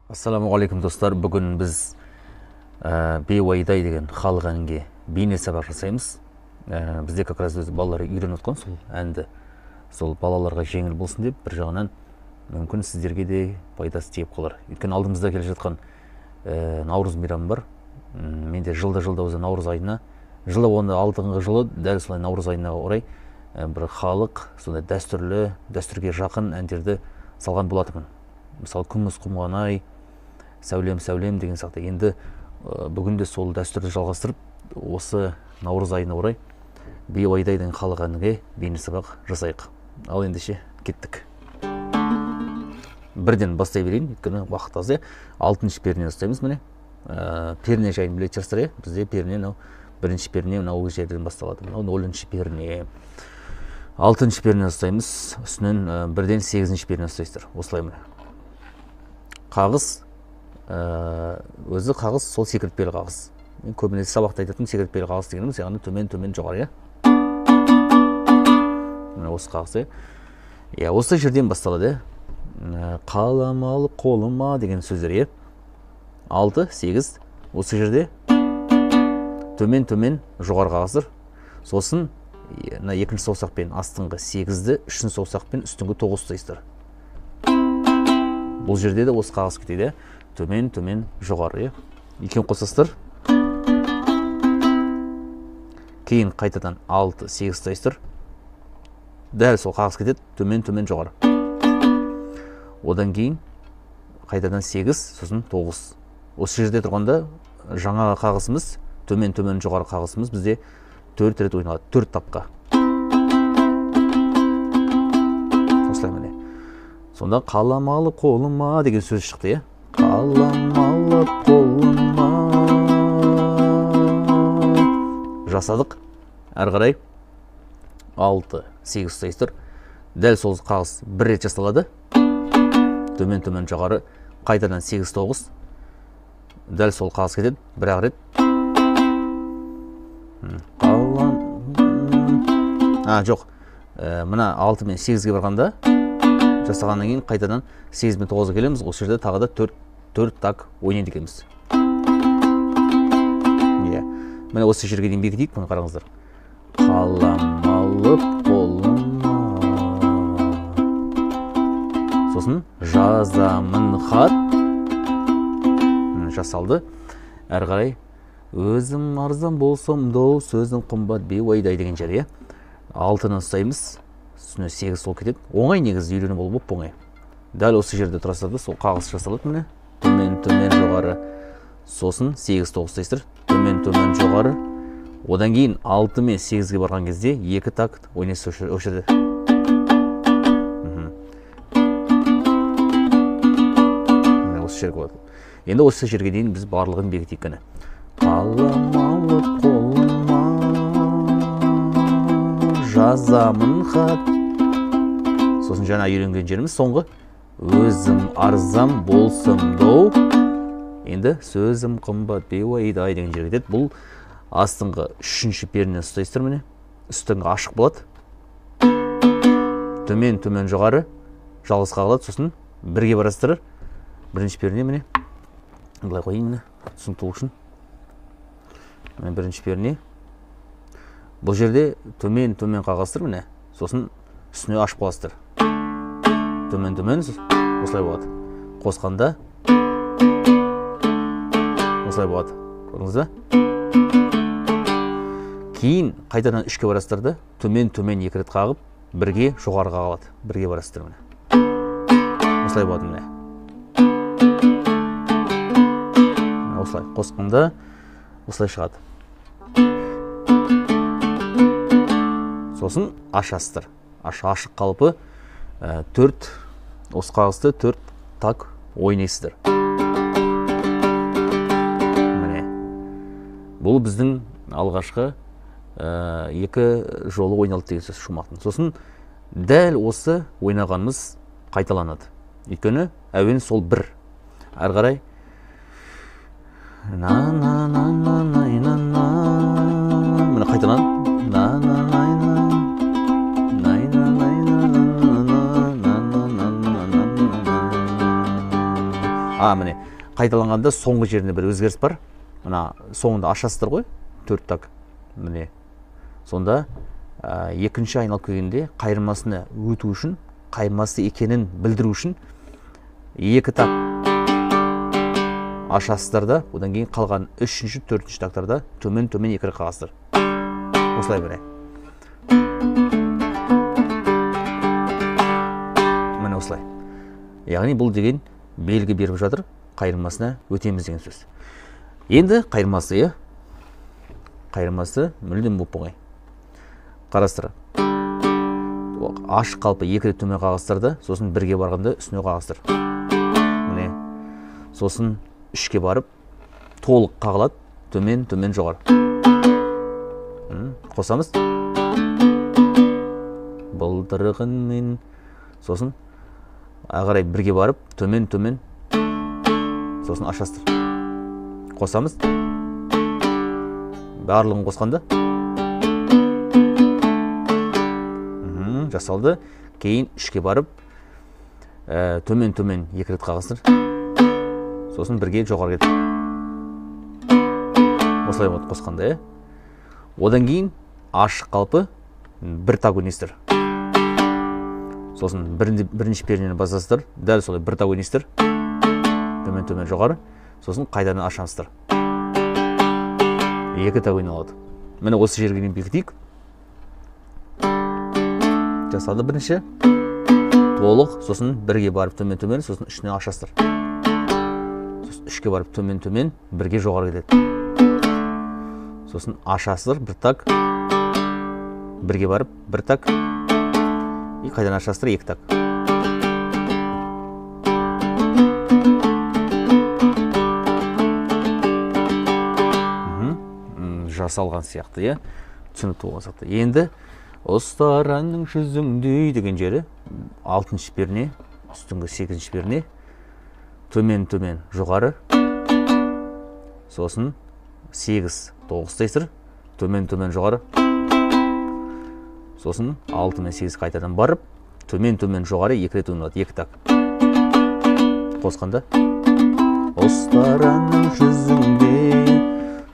Ассаламуалейкум достар, бүгін біз бейуайдай деген халық әнге бейне сабақ жасаймыз. Бізде как раз өзі балалар үйреніп отқан сол әнді. Сол балаларға жеңіл болсын деп, бір жағынан мүмкін сіздерге де пайдасы тиіп қалар. Өйткені алдымызда келе жатқан Наурыз мейрамы бар. Менде жылда өзі Наурыз айына, жылы оны алдыңғы жылы дәл солай Наурыз айына орай бір халық, сондай дәстүрге жақын әндерді салған болатынмын. Мысалы, күміс құмған ай, сәулем деген сияқты. Енді бүгінде сол дәстүрді жалғастырып, осы Наурыз айына орай бейуайдай деген халық әнге бейне сабақ жасайық. Ал ендеше кеттік. Бірден бастай берейін, өйткені уақыт аз. 6-шы перне ұстаймыз міне. Перне жайын білетін шығарсыздар. Бізде перне бірінші перне мынау жерден басталады. Мынау 0-шы перне. 6-шы перне ұстаймыз. Үстінен 1-ден 8-шы перне ұстайсыздар. Осылай міне. Қағыз, өзі қағыз сол секіртпелі қағыз. Мен көбінесе сабақта айтатын секіртпелі қағыз дегеніміз, яғни төмен жоғары. Міне осы қағыз. Осы жерден басталады. Қалам алып қолыма деген сөздер. 6, 8. Осы жерде төмен жоғары қағыздар. Сосын екінші саусақпен астыңғы 8-ді, үшінші саусақпен үстіңгі 9 ұстайсыздар. Бұл жерде де осы қағыз кетеді. Төмен жоғары. Екен қосасыздар. Кейін қайтадан 6, 8 ұстайсыздар. Дәл сол қағыз кетеді. Төмен жоғары. Одан кейін қайтадан 8, сосын 9. Осы жерде тұрғанда жаңа қағызымыз, төмен жоғары қағызымыз бізде 4 рет ойналады. 4 тапқа. Осылай міне. Сонда қалам алып қолыма деген сөз шықты. Қалам алып қолыма. Жасадық. Әрі қарай 6, 8 ұстайсыздар. Дәл сол қағыз бір рет жасалады. Төмен жоғары. Қайтадан 8, 9. Дәл сол қағыз кетеді. Бір-ақ рет. Жоқ. Мына 6 мен 8-ге барғанда жасағаннан кейін қайтадан 8 мен 9-ға келеміз. Осы жерде тағы да 4 так ойнайды екенбіз. Міне осы жерге дейін бекітейік. Бұны қараңыздар. Қалам алып қолыма. Сосын жазамын хат. Жасалды. Әрі қарай өзім арзан болсам доу, сөзім қымбат бейуайдай деген жер. 6-ны ұстаймыз. Үстіне 8 сол кетеді. Оңай негізі үйрену болып оңай. Дәл осы жерде тұрасыздар, сол қағыз жасалады міне. Төмен жоғары. Сосын 8, 9 ұстайсыздар. Төмен жоғары. Одан кейін 6 мен 8-ге барған кезде 2 так ойнайсыз осы жерде. Осы жерге болады. Енді осы жерге дейін біз барлығын бекітейік қана. Қалам алып қолыма, жазамын хат. Сосын жаңа үйренген жеріміз соңғы. Өзім арзан болсам доу. Енді сөзім қымбат бейуайдай деген жерге кетеді. Бұл астыңғы 3-ші перне ұстайсыздар міне. Үстіңгі ашық болады. Төмен жоғары. Жалғыз қағылады. Сосын бірге барасыздар. Бірінші перне міне. Былай қойын міне. Түсінікті үшін. Міне бірінші перне. Бұл жерде төмен қағаздар міне. Сосын үстіне ашып қаласыздар. Төмен осылай болады. Қосқанда осылай болады. Көрдіңіз бе? Кейін қайтадан 3-ке барасыздар да төмен 2 рет қағып, бірге жоғары қағылады. Бірге барасыздар міне. Осылай болады міне. Осылай қосқанда осылай шығады. Сосын ашасыздар. Ашық қалпы 4, осы қағызды 4 так ойнайсыздар. Міне. Бұл біздің алғашқы 2 жолы ойналды деген сөз шумақтың. Сосын дәл осы ойнағанымыз қайталанады. Өйткені әуен сол бір. Әрі қарай міне қайталанады. Міне қайталанғанда соңғы жерінде бір өзгеріс бар. Мына соңында ашасыздар ғой, 4 так. Міне сонда екінші айналып келгенде қайырмасына өту үшін, қайырмасы екенін білдіру үшін 2 так ашасыздар да, одан кейін қалған 3-ші, 4-ші тактарда төмен 2 рет қағасыздар. Осылай міне. Міне осылай. Яғни бұл деген белгі беріп жатыр, қайырмасына өтеміз деген сөз. Енді қайырмасы мүлдем болып оңай. Қарастыр. Ашық қалпы 2 рет төмен қағасыздар да, сосын 1-ге барғанда үстіне қағасыздар. Міне. Сосын 3-ке барып, толық қағылады, төмен жоғары. Қосамыз. Былдырғынмен. Сосын ағарай 1-ге барып, төмен. Сосын ашасыздар. Қосамыз. Барлығын қосқанда. Жасалды. Кейін 3-ке барып, төмен 2 рет қағасыздар. Сосын 1-ге жоғары кетті. Осылай болады қосқанда. Одан кейін ашық қалпы 1 так ойнайсыздар. Сосын бірінші пернені басасыздар. Дәл солай 1 так ойнайсыздар. Төмен жоғары. Сосын қайдан ашасыздар. 2 так ойналады. Міне осы жерге дейін бекітейік. Жасалды бірінші. Толық. Сосын 1-ге барып төмен, сосын 3-не ашасыздар. 3-ке барып төмен, 1-ге жоғары кетеді. Сосын ашасыздар, 1 так. 1-ге барып, 1 так. Қайдан ашасыздар, 2 так. Жасалған сияқты, түсінікті болған сияқты. Енді ұстар әннің жүзіңдей деген жері 6-шы перне, үстіңгі 8-шы перне. Төмен жоғары. Сосын 8 9-тайсыр. Төмен жоғары. Сосын 6 мен 8 қайтадан барып, төмен жоғары 2 рет ойналады, 2 так. Қосқанда. Ұстар әннің жүзіңде.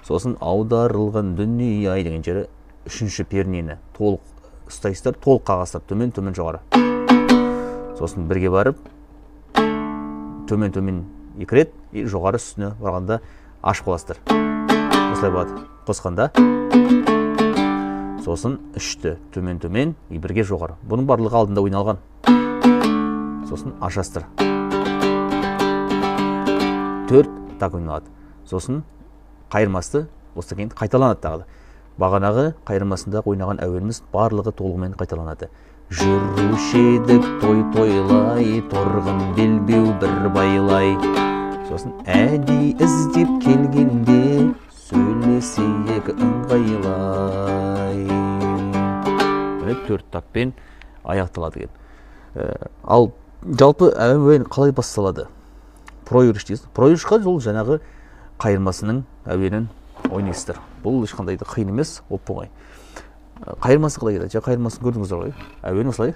Сосын аударылған дүние ай деген жері 3-ші пернені толық ұстайсыздар, толық қағасыздар, төмен жоғары. Сосын 1-ге барып, төмен 2 рет, жоғары үстіне барғанда ашып қаласыздар. Осылай болады. Қосқанда. Сосын 3-ті төмен, 1-ге жоғары. Бұның барлығы алдында ойналған. Сосын ашасыздар. 4 так ойналады. Сосын қайырмасы осы кейін қайталанады тағы. Бағанағы қайырмасында ойнаған әуеніміз барлығы толығымен қайталанады. Жүруші едік тойлай, торғын белбеу бір байлай. Сосын әдей іздеп келгенде, сөйлесейік ыңғайлай. 4 такпен аяқталады. Ал жалпы әуен қалай басталады? Проигрыш дейсіз. Проигрышқа жол жаңағы қайырмасының әуенін ойнайсыздар. Бұл ешқандай да қиын емес, оп-оңай. Қайырмасы қалай келеді? Қайырмасын көрдіңіздер ғой. Әуен осылай.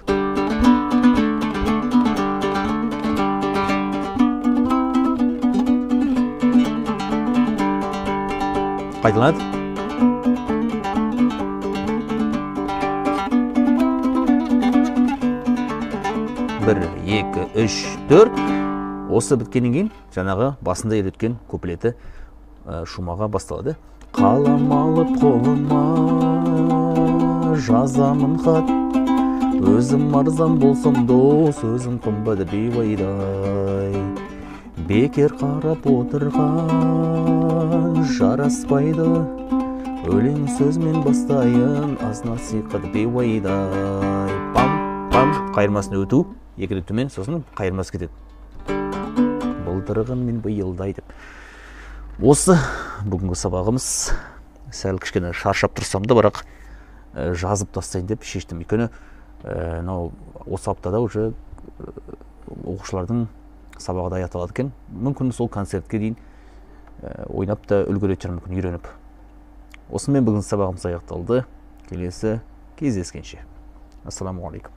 Қайталанады. 1, 2, 3, 4. Осы біткеннен кейін жаңағы басында үйреткен куплеті шумаға басталады. Қалам алып қолыма жазамын хат, өзім арзан болсам дос, өзім қымбат бейуайдай. Бекер қарап отырған жараспайды, өлең сөзмен бастайын, аз насихат бейуайдай. Пам, қайырмасын өту, 2 рет төмен, сосын қайырмасы кетеді. Былдырғын мен бұйылдай деп. Осы бүгінгі сабағымыз. Сәл кішкене шаршап тұрсам да, бірақ жазып тастайын деп шештім. Өйткені осы аптада уже оқушылардың сабағы да аяқталады екен. Мүмкін сол концертке дейін ойнап та үлгеретін шығар, мүмкін үйреніп. Осымен бүгінгі сабағымыз аяқталды. Келесі кездескенше. Ассаламу алейкум.